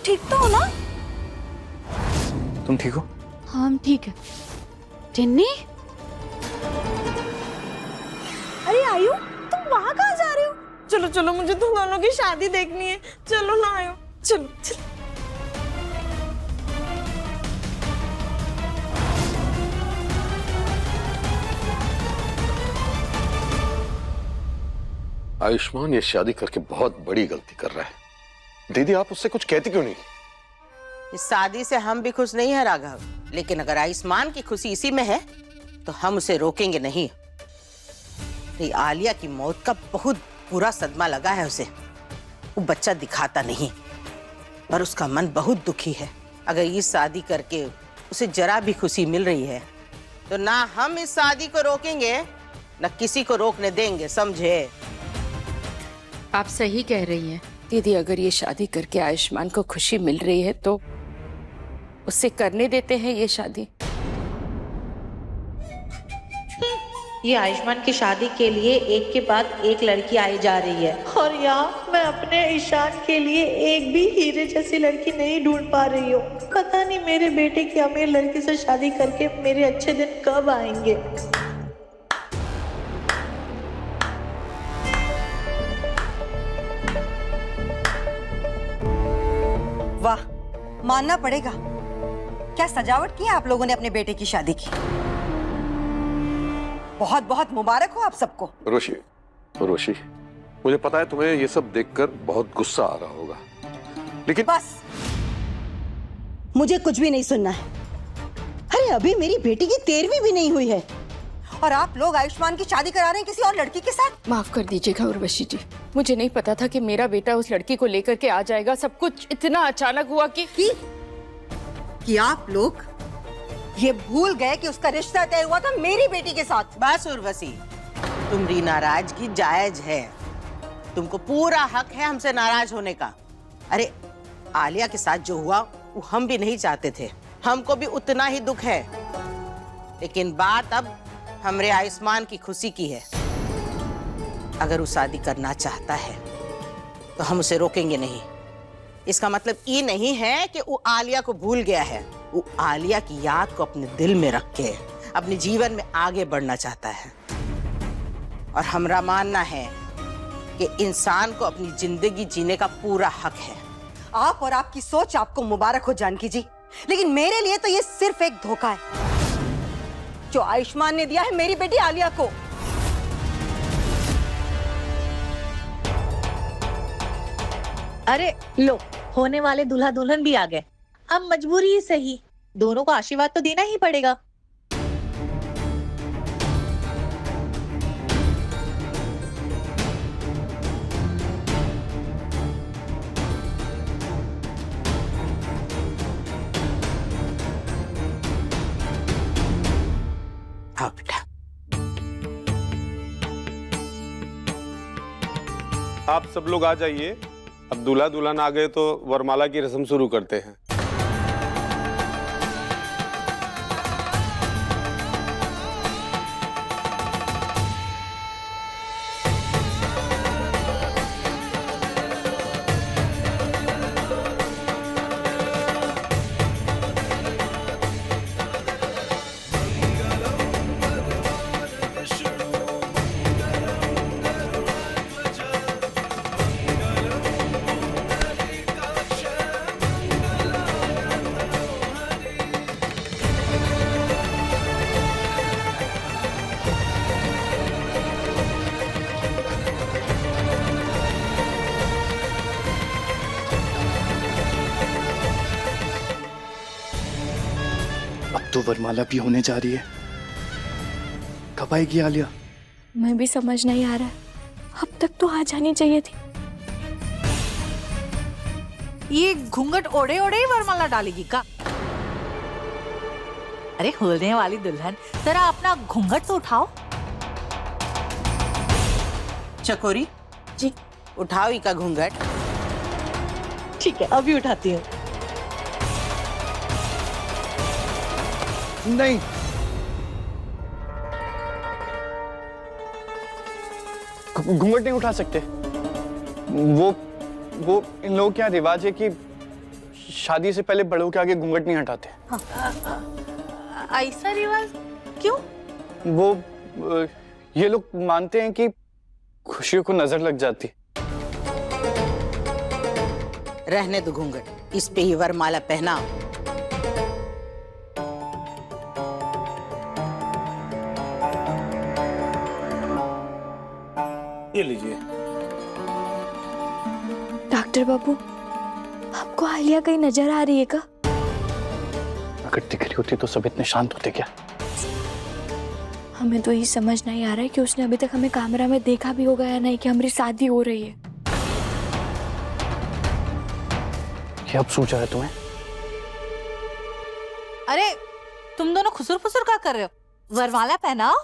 ठीक तो हो ना? तुम ठीक हो? हाँ हम ठीक है। टिन्नी, अरे आयु, तुम वहां कहाँ जा रहे हो? चलो चलो, मुझे तुम दोनों की शादी देखनी है। चलो ना आयु, चलो चलो। आयुष्मान ये शादी करके बहुत बड़ी गलती कर रहा है। दीदी आप उससे कुछ कहती क्यों नहीं? इस शादी से हम भी खुश नहीं है राघव, लेकिन अगर आयुष्मान की खुशी इसी में है तो हम उसे रोकेंगे नहीं। तो आलिया की मौत का बहुत बुरा सदमा लगा है उसे। वो बच्चा दिखाता नहीं और उसका मन बहुत दुखी है। अगर ये शादी करके उसे जरा भी खुशी मिल रही है तो ना हम इस शादी को रोकेंगे ना किसी को रोकने देंगे, समझे? आप सही कह रही हैं दीदी। अगर ये शादी करके आयुष्मान को खुशी मिल रही है तो उससे करने देते हैं ये शादी। ये आयुष्मान की शादी के लिए एक के बाद एक लड़की आई जा रही है और यहाँ मैं अपने ईशान के लिए एक भी हीरे जैसी लड़की नहीं ढूंढ पा रही हूँ। पता नहीं मेरे बेटे की अमीर लड़की से शादी करके मेरे अच्छे दिन कब आएंगे। वाह, मानना पड़ेगा। क्या सजावट की है आप लोगों ने अपने बेटे की शादी की। बहुत बहुत मुबारक हो आप सबको। रोशी, मुझे पता है तुम्हें ये सब देखकर बहुत गुस्सा आ रहा होगा, लेकिन बस, मुझे कुछ भी नहीं सुनना है। अरे अभी मेरी बेटी की 13वीं भी नहीं हुई है और आप लोग आयुष्मान की शादी करा रहे हैं किसी और लड़की के साथ। माफ कर दीजिएगा उर्वशी जी, मुझे नहीं पता था कि मेरा बेटा उस लड़की को लेकर के आ जाएगा। सब कुछ इतना अचानक हुआ कि आप लोग ये भूल गए कि उसका रिश्ता तय हुआ था मेरी बेटी के साथ। बस उर्वशी, तुम्हारी नाराजगी जायज है। तुमको पूरा हक है हमसे नाराज होने का। अरे आलिया के साथ जो हुआ वो हम भी नहीं चाहते थे, हमको भी उतना ही दुख है। लेकिन बात अब हमरे आयुष्मान की खुशी की है। अगर वो शादी करना चाहता है तो हम उसे रोकेंगे नहीं। इसका मतलब ये नहीं है कि वो आलिया को भूल गया है। वो आलिया की याद को अपने दिल में रख के अपने जीवन में आगे बढ़ना चाहता है। और हमरा मानना है कि इंसान को अपनी जिंदगी जीने का पूरा हक है। आप और आपकी सोच आपको मुबारक हो जानकी जी, लेकिन मेरे लिए तो ये सिर्फ एक धोखा है जो आयुष्मान ने दिया है मेरी बेटी आलिया को। अरे लो, होने वाले दूल्हा दुल्हन भी आ गए। अब मजबूरी ही सही, दोनों को आशीर्वाद तो देना ही पड़ेगा। हाँ बेटा। आप सब लोग आ जाइए। अब दूल्हा दुल्हन आ गए तो वरमाला की रस्म शुरू करते हैं। तो वरमाला भी होने जा रही है। कब आएगी आलिया? मैं भी समझ नहीं आ रहा है, अब तक तो आ जानी चाहिए थी। ये घूंघट ओढ़े ओढ़े ही वरमाला डालेगी का? अरे होने वाली दुल्हन, जरा अपना घूंघट तो उठाओ। चकोरी जी, उठाओ इका घूंघट। ठीक है, अभी उठाती हूँ। नहीं, घूंघट नहीं उठा सकते। वो इन लोगों का रिवाज है कि शादी से पहले बड़ों के आगे घूंघट नहीं हटाते। ऐसा रिवाज क्यों? वो ये लोग मानते हैं कि खुशियों को नजर लग जाती। रहने दो घूंघट, इस पे ही वरमाला पहना। ये लीजिए। डॉक्टर बाबू, आपको आलिया कहीं नजर आ रही है क्या? अगर दिख रही होती तो सब इतने शांत होते क्या? हमें तो ये समझ नहीं आ रहा है कि उसने अभी तक हमें कैमरा में देखा भी होगा या नहीं कि हमारी शादी हो रही है। ये अब सूझा है तुम्हें? अरे तुम दोनों खुसुर फुसुर क्या कर रहे हो? वरमाला पहनाओ।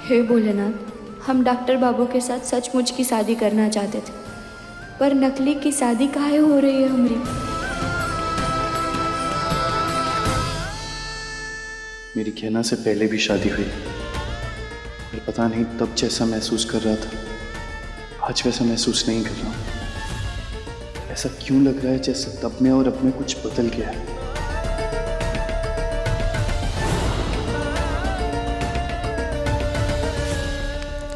हे भोलेनाथ, हम डॉक्टर बाबू के साथ सचमुच की शादी करना चाहते थे, पर नकली की शादी काहे हो रही है हमारी? मेरी कहना से पहले भी शादी हुई, पर पता नहीं तब जैसा महसूस कर रहा था आज वैसा महसूस नहीं कर रहा हूँ। ऐसा क्यों लग रहा है जैसे तब में और अब में कुछ बदल गया है।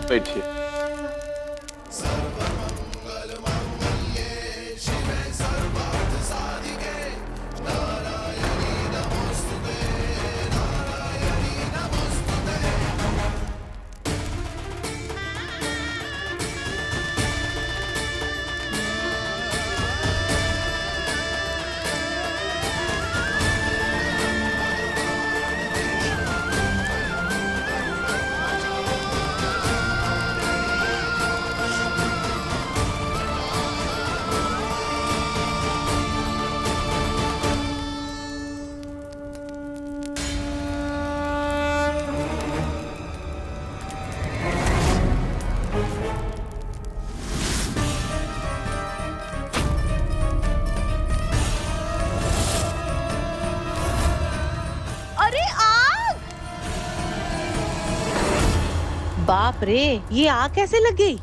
बैठिए। बाप रे, ये आग कैसे लग गई?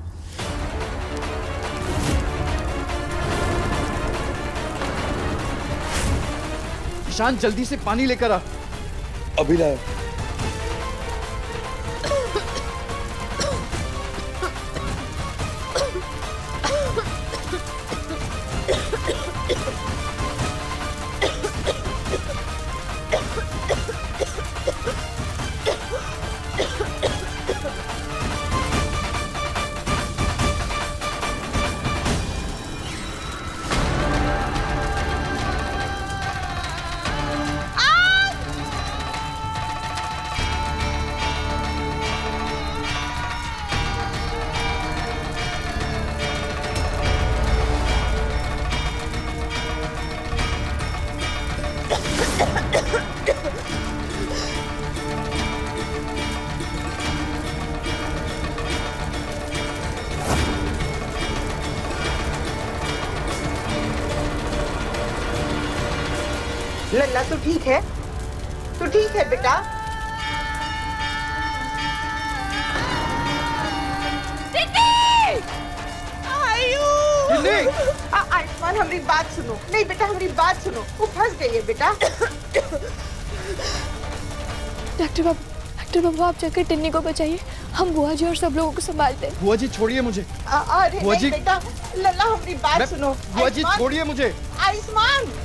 ईशान जल्दी से पानी लेकर आ। अभी लाया। लल्ला तो ठीक है? तो ठीक है बेटा। आयुष्मान हमारी बात सुनो। नहीं बेटा हमारी बात सुनो, वो फंस गई है बेटा। डॉक्टर बाबू आप जाकर टिन्नी को बचाइए, हम बुआ जी और सब लोगों को संभालते हैं। बुआ जी छोड़िए मुझे। अरे नहीं बेटा, लल्ला हमारी बात सुनो। बुआ जी छोड़िए मुझे। आयुष्मान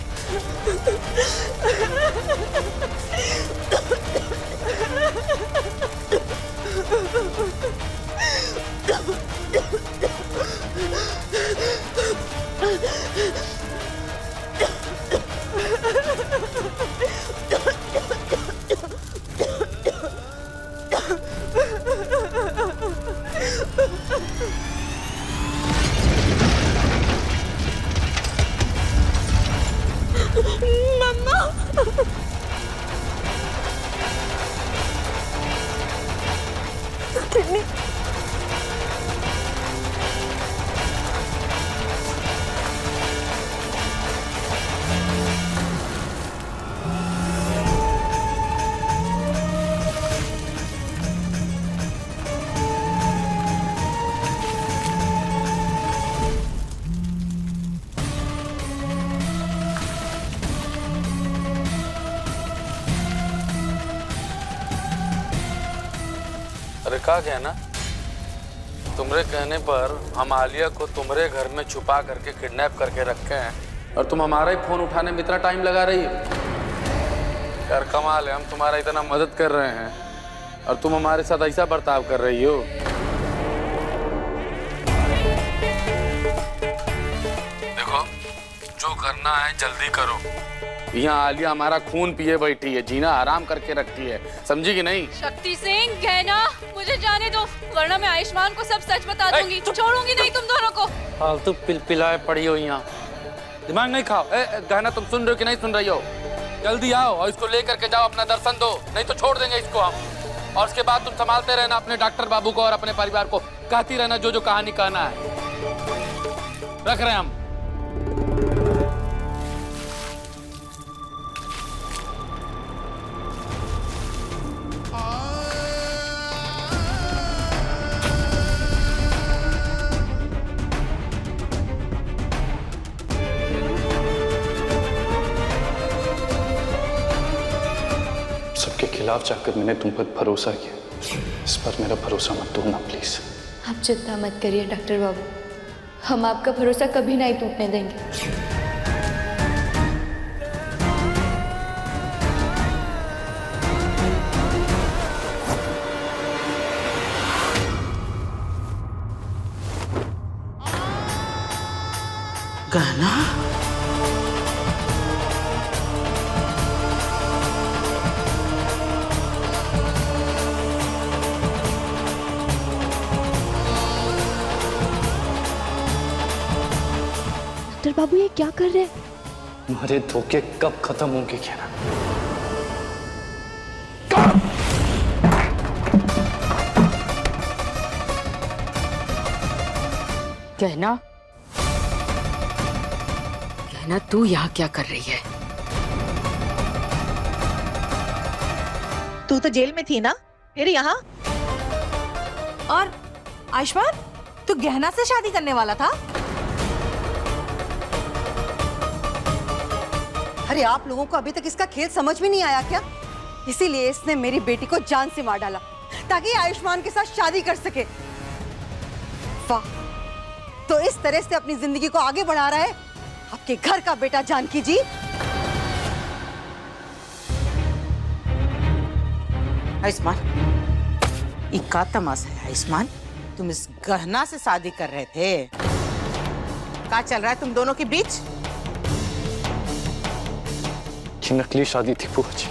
का कहना? तुम्हारे कहने पर हम आलिया को तुम्हारे घर में छुपा करके किडनैप करके रखे हैं और तुम हमारा ही फोन उठाने में इतना टाइम लगा रही हो। यार कमाल है, हम तुम्हारा इतना मदद कर रहे हैं और तुम हमारे साथ ऐसा बर्ताव कर रही हो। देखो, जो करना है जल्दी करो। यहाँ आलिया हमारा खून पिए बैठी है, जीना आराम करके रखती है, समझी कि नहीं? शक्ति सिंह, कहना मुझे जाने दो, वरना मैं आयुष्मान को सब सच बता दूंगी। छोड़ूंगी नहीं तुम दोनों को। फालतू पिलाए पड़ी हो यहाँ, दिमाग नहीं खाओ। गहना तुम सुन रहे हो कि नहीं सुन रही हो? जल्दी आओ और इसको लेकर के जाओ, अपना दर्शन दो, नहीं तो छोड़ देंगे इसको हम। और उसके बाद तुम संभालते रहना अपने डॉक्टर बाबू को और अपने परिवार को, कहती रहना जो जो कहानी कहना है। रख रहे हैं हम। सबके खिलाफ जाकर मैंने तुम पर भरोसा किया, इस पर मेरा भरोसा मत तोड़ना प्लीज। आप चिंता मत करिए डॉक्टर बाबू, हम आपका भरोसा कभी नहीं टूटने देंगे। गहना? डॉक्टर बाबू ये क्या कर रहे हैं? तुम्हारे धोखे कब खत्म होंगे कहना? कहना, कहना तू यहाँ क्या कर रही है? तू तो जेल में थी ना, फिर यहाँ? और आयुष्मान, तू गहना से शादी करने वाला था? अरे आप लोगों को अभी तक इसका खेल समझ में नहीं आया क्या? इसीलिए इसने मेरी बेटी को जान से मार डाला ताकि आयुष्मान के साथ शादी कर सके। वाह, तो इस तरह से अपनी जिंदगी को आगे बढ़ा रहा है आपके घर का बेटा जानकी जी। आयुष्मान, ये का तमाशा है? आयुष्मान, तुम इस गहना से शादी कर रहे थे? क्या चल रहा है तुम दोनों के बीच? ये नकली शादी थी बुआ जी,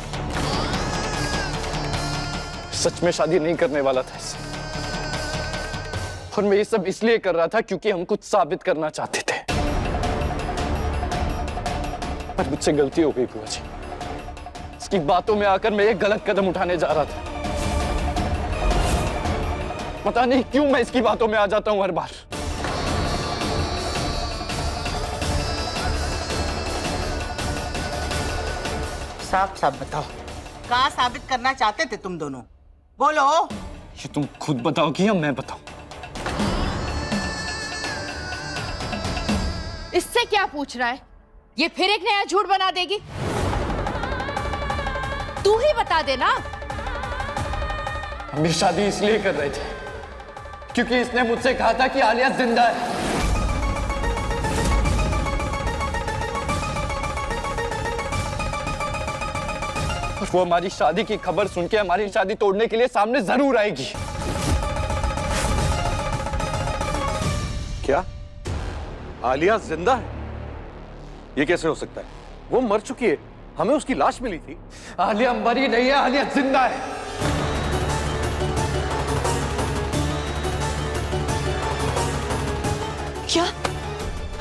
सच में शादी नहीं करने वाला था इससे। और मैं ये सब इसलिए कर रहा था क्योंकि हम कुछ साबित करना चाहते थे। पर मुझसे गलती हो गई बुआ जी, इसकी बातों में आकर मैं एक गलत कदम उठाने जा रहा था। पता नहीं क्यों मैं इसकी बातों में आ जाता हूं हर बार। साफ साफ बताओ, क्या साबित करना चाहते थे तुम दोनों? बोलो। ये तुम खुद बताओगी या मैं बताऊं? इससे क्या पूछ रहा है? ये फिर एक नया झूठ बना देगी। तू ही बता देना। हम ये शादी इसलिए कर रहे थे क्योंकि इसने मुझसे कहा था कि आलिया जिंदा है। वो हमारी शादी की खबर सुन के हमारी शादी तोड़ने के लिए सामने जरूर आएगी। क्या आलिया जिंदा है? ये कैसे हो सकता है? वो मर चुकी है, हमें उसकी लाश मिली थी। आलिया मरी नहीं है, आलिया जिंदा है। क्या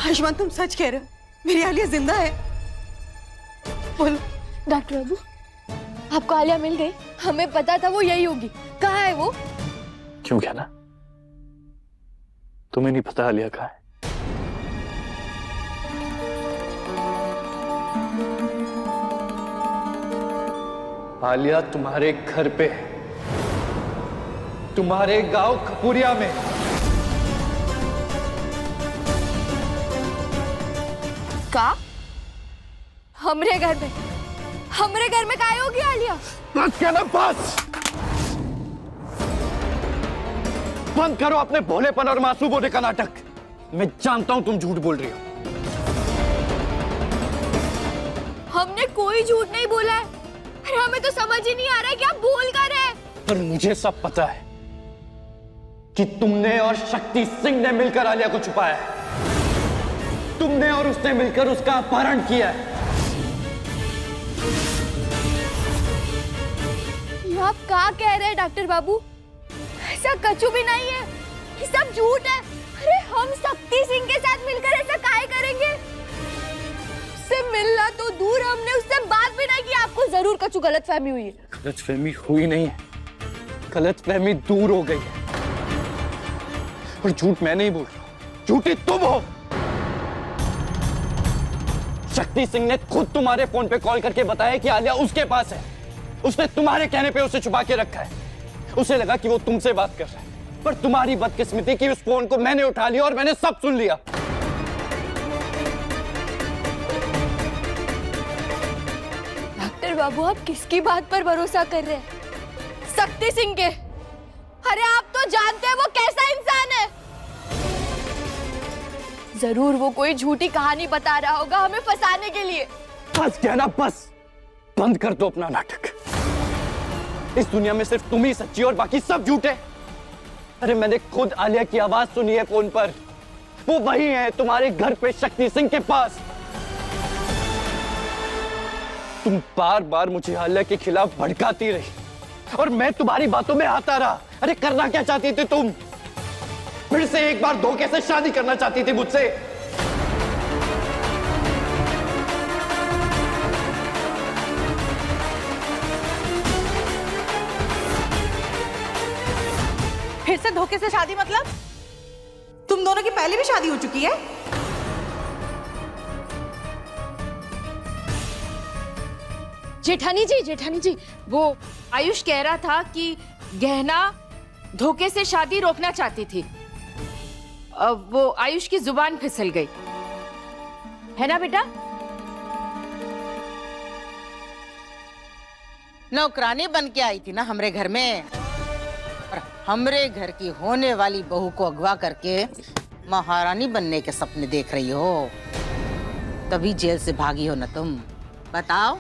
आयुष्मान, तुम सच कह रहे हो? मेरी आलिया जिंदा है? बोलो। डॉक्टर बाबू, आपको आलिया मिल गई? हमें पता था वो यही होगी। कहाँ है वो? क्यों कहना? तुम्हें नहीं पता आलिया कहाँ है? आलिया तुम्हारे घर पे है, तुम्हारे गांव खपुरिया में। का? हमरे घर में? हमरे घर में काहे होगी आलिया? बस कहना, बस। बंद करो अपने भोलेपन और मासूम होने का नाटक। मैं जानता हूं तुम झूठ बोल रही हो। हमने कोई झूठ नहीं बोला है। अरे हमें तो समझ ही नहीं आ रहा है कि आप बोल कर रहे हैं। पर मुझे सब पता है कि तुमने और शक्ति सिंह ने मिलकर आलिया को छुपाया है। तुमने और उसने मिलकर उसका अपहरण किया है। ये आप क्या कह रहे हैं डॉक्टर बाबू? ऐसा कछु भी नहीं है, ये सब झूठ है। अरे हम शक्ति सिंह के साथ मिलकर ऐसा काहे करेंगे? उससे मिलना तो दूर, हमने उससे बात भी नहीं की। आपको जरूर कछु गलतफहमी हुई है। गलतफहमी हुई नहीं है, गलतफहमी दूर हो गई है। और झूठ मैं नहीं बोल रहा, झूठी तुम हो। शक्ति सिंह ने खुद तुम्हारे फोन पे कॉल करके बताया कि आलिया उसके पास है। उसने तुम्हारे कहने पे उसे छुपा के रखा है। उसे लगा कि वो तुमसे बात कर रहा है, पर तुम्हारी बदकिस्मती की उस फोन को मैंने उठा लिया और मैंने सब सुन लिया। डॉक्टर बाबू, आप किसकी बात पर भरोसा कर रहे हैं? शक्ति सिंह के? अरे आप तो जानते हैं वो कैसा इंसान है। जरूर वो कोई झूठी कहानी बता रहा होगा हमें फंसाने के लिए। बस कहना, बस बंद कर दो अपना नाटक। इस दुनिया में सिर्फ तुम ही सच्ची और बाकी सब झूठे। अरे मैंने खुद आलिया की आवाज सुनी है फोन पर। वो वही है तुम्हारे घर पे शक्ति सिंह के पास। तुम बार बार मुझे आलिया के खिलाफ भड़काती रही और मैं तुम्हारी बातों में आता रहा। अरे करना क्या चाहती थी तुम? फिर से एक बार धोखे से शादी करना चाहती थी मुझसे। फिर से धोखे से शादी मतलब? तुम दोनों की पहले भी शादी हो चुकी है। जेठानी जी, वो आयुष कह रहा था कि गहना धोखे से शादी रोकना चाहती थी। अब वो आयुष की जुबान फिसल गई, है ना बेटा? नौकरानी बन के आई थी ना हमरे घर में, और हमरे घर की होने वाली बहू को अगवा करके महारानी बनने के सपने देख रही हो। तभी जेल से भागी हो ना तुम? बताओ,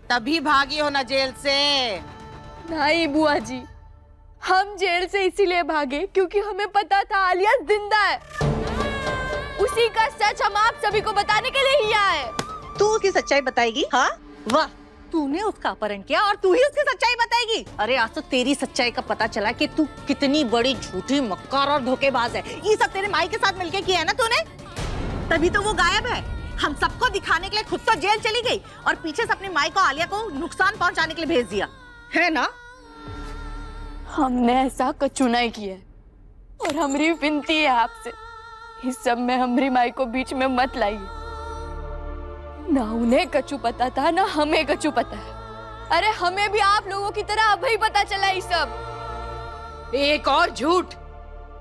तभी भागी हो ना जेल से? नहीं बुआ जी, हम जेल से इसीलिए भागे क्योंकि हमें पता था आलिया जिंदा है। उसी का सच हम आप सभी को बताने के लिए ही आए। तू उसकी सच्चाई बताएगी? हाँ वाह, तूने उसका अपहरण किया और तू ही उसकी सच्चाई बताएगी? अरे आज तो तेरी सच्चाई का पता चला कि तू कितनी बड़ी झूठी, मक्कार और धोखेबाज है। ये सब तेरे माई के साथ मिलके किया है ना तूने? तभी तो वो गायब है। हम सबको दिखाने के लिए खुद तो जेल चली गई और पीछे से अपनी माई को, आलिया को नुकसान पहुंचाने के लिए भेज दिया, है ना? हमने ऐसा कछु नहीं किया और हमारी विनती है आपसे, इस सब में हमारी माई को बीच में मत लाइए। ना उन्हें कछु पता था, ना हमें कछु पता है। अरे हमें भी आप लोगों की तरह अभी पता चला ये सब। एक और झूठ।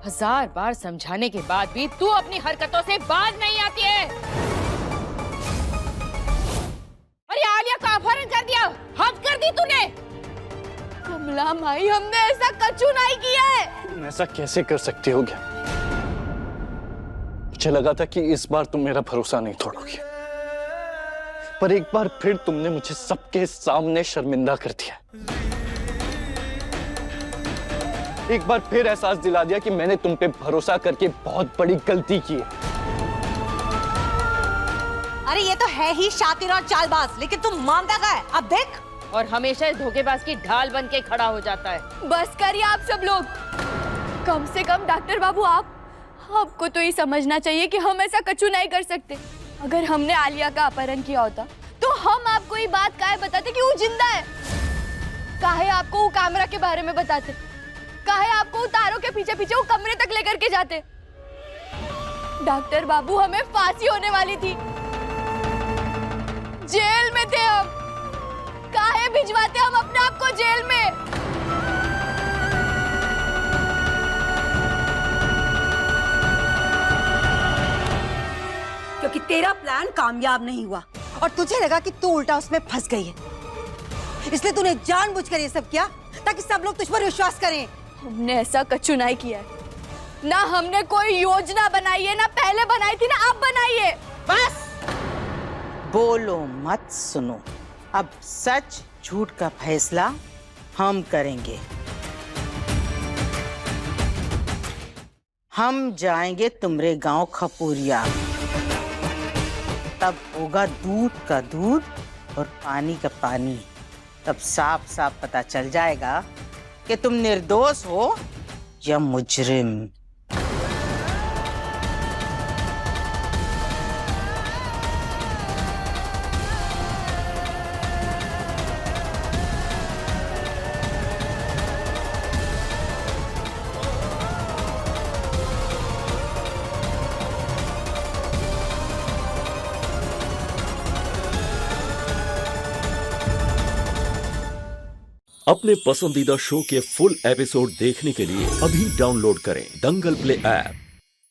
1000 बार समझाने के बाद भी तू अपनी हरकतों से बाज नहीं आती है। अरे आलिया का अपहरण कर दिया, हद कर दी तूने। कमला माई, हमने ऐसा कछु नहीं किया है। तुम ऐसा कैसे कर सकती हो? क्या मुझे लगा था कि इस बार तुम मेरा भरोसा नहीं तोड़ोगी, पर एक बार फिर तुमने मुझे सबके सामने शर्मिंदा कर दिया। एक बार फिर एहसास दिला दिया कि मैंने तुम पे भरोसा करके बहुत बड़ी गलती की है। अरे ये तो है ही शातिर और चालबाज, लेकिन तुम मानता क्या है? अब देख, और हमेशा इस धोखेबाज की ढाल बन के खड़ा हो जाता है। बस करिए आप सब लोग। कम से कम डॉक्टर बाबू, आपको तो ये समझना चाहिए कि हम ऐसा कछु नहीं कर सकते। अगर हमने आलिया का अपहरण किया होता तो हम आपको ये बात काहे बताते कि वो जिंदा है? काहे आपको वो कैमरा के बारे में बताते? काहे आपको वो तारों के पीछे पीछे वो कमरे तक लेकर के जाते? डॉक्टर बाबू, हमें फांसी होने वाली थी, जेल में थे हम। काहे भिजवाते हम अपने आप को जेल में? क्योंकि तेरा प्लान कामयाब नहीं हुआ और तुझे लगा कि तू उल्टा उसमें फंस गई है, इसलिए तूने जानबूझकर ये सब किया ताकि सब लोग तुझ पर विश्वास करें। हमने ऐसा कछु नहीं किया है। ना हमने कोई योजना बनाई है, ना पहले बनाई थी, ना आप बनाइए। बस बोलो मत, सुनो। अब सच झूठ का फैसला हम करेंगे। हम जाएंगे तुम्हारे गांव खपूरिया, तब होगा दूध का दूध और पानी का पानी। तब साफ साफ पता चल जाएगा कि तुम निर्दोष हो या मुजरिम। अपने पसंदीदा शो के फुल एपिसोड देखने के लिए अभी डाउनलोड करें दंगल प्ले ऐप।